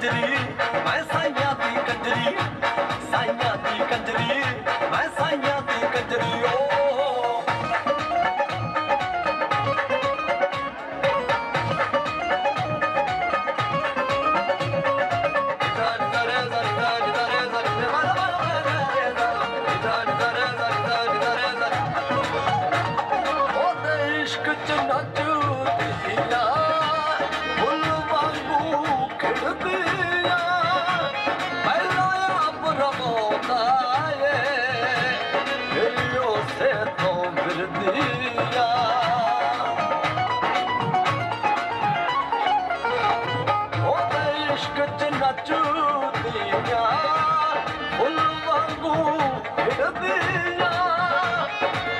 ਕੰਜਰੀ ਮੈਂ ਸਾਈਆਂ ਦੀ ਕੰਜਰੀ ਸਾਈਆਂ ਦੀ ਕੰਜਰੀ ਮੈਂ ਸਾਈਆਂ ਦੀ ਕੰਜਰੀ ਓ इश्क च नचदिया फुल वांगू खिड़दिया पहला आप रवादा फिर से तो फिरदिया इश्क च नचदिया फुल वांगू खिड़दिया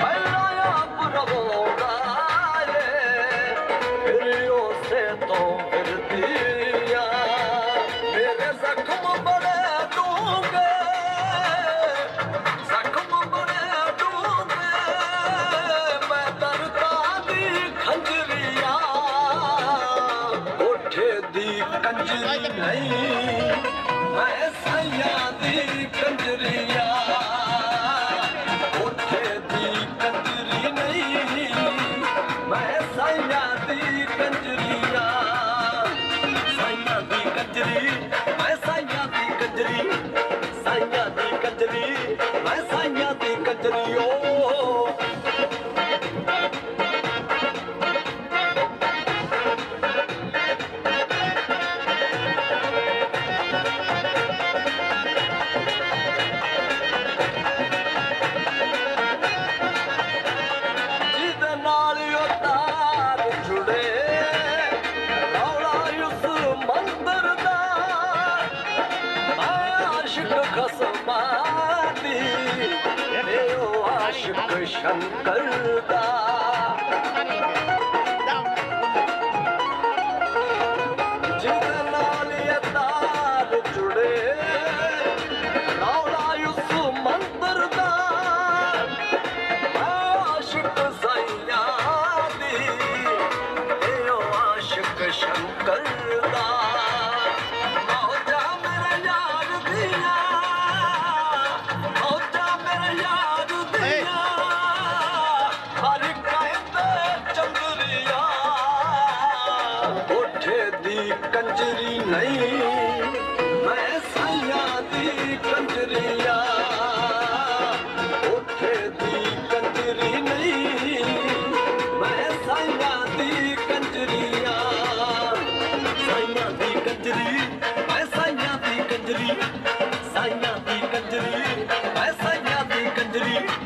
पहला आप रवादा कंजरी नहीं मैं साइयां दी कंजरिया उठे दी कंजरी नहीं मैं साइयां दी कंजरिया साइयां दी कंजरी मैं साइयां दी कंजरी साइयां दी कंजरी मैं साइयां दी कंजरी ओ शंकर दा जिदे नाल ये तार जुड़े रौला उस मंदिर दा आशिक साइयां दी ए आशिक शंकर दा कंजरी नहीं मैं साइयां दी कंजरिया उठे दी कंजरी नहीं मैं साइयां दी कंजरिया साइयां दी कंजरी मैं साइयां दी कंजरी साइयां दी कंजरी मैं साइयां दी कंजरी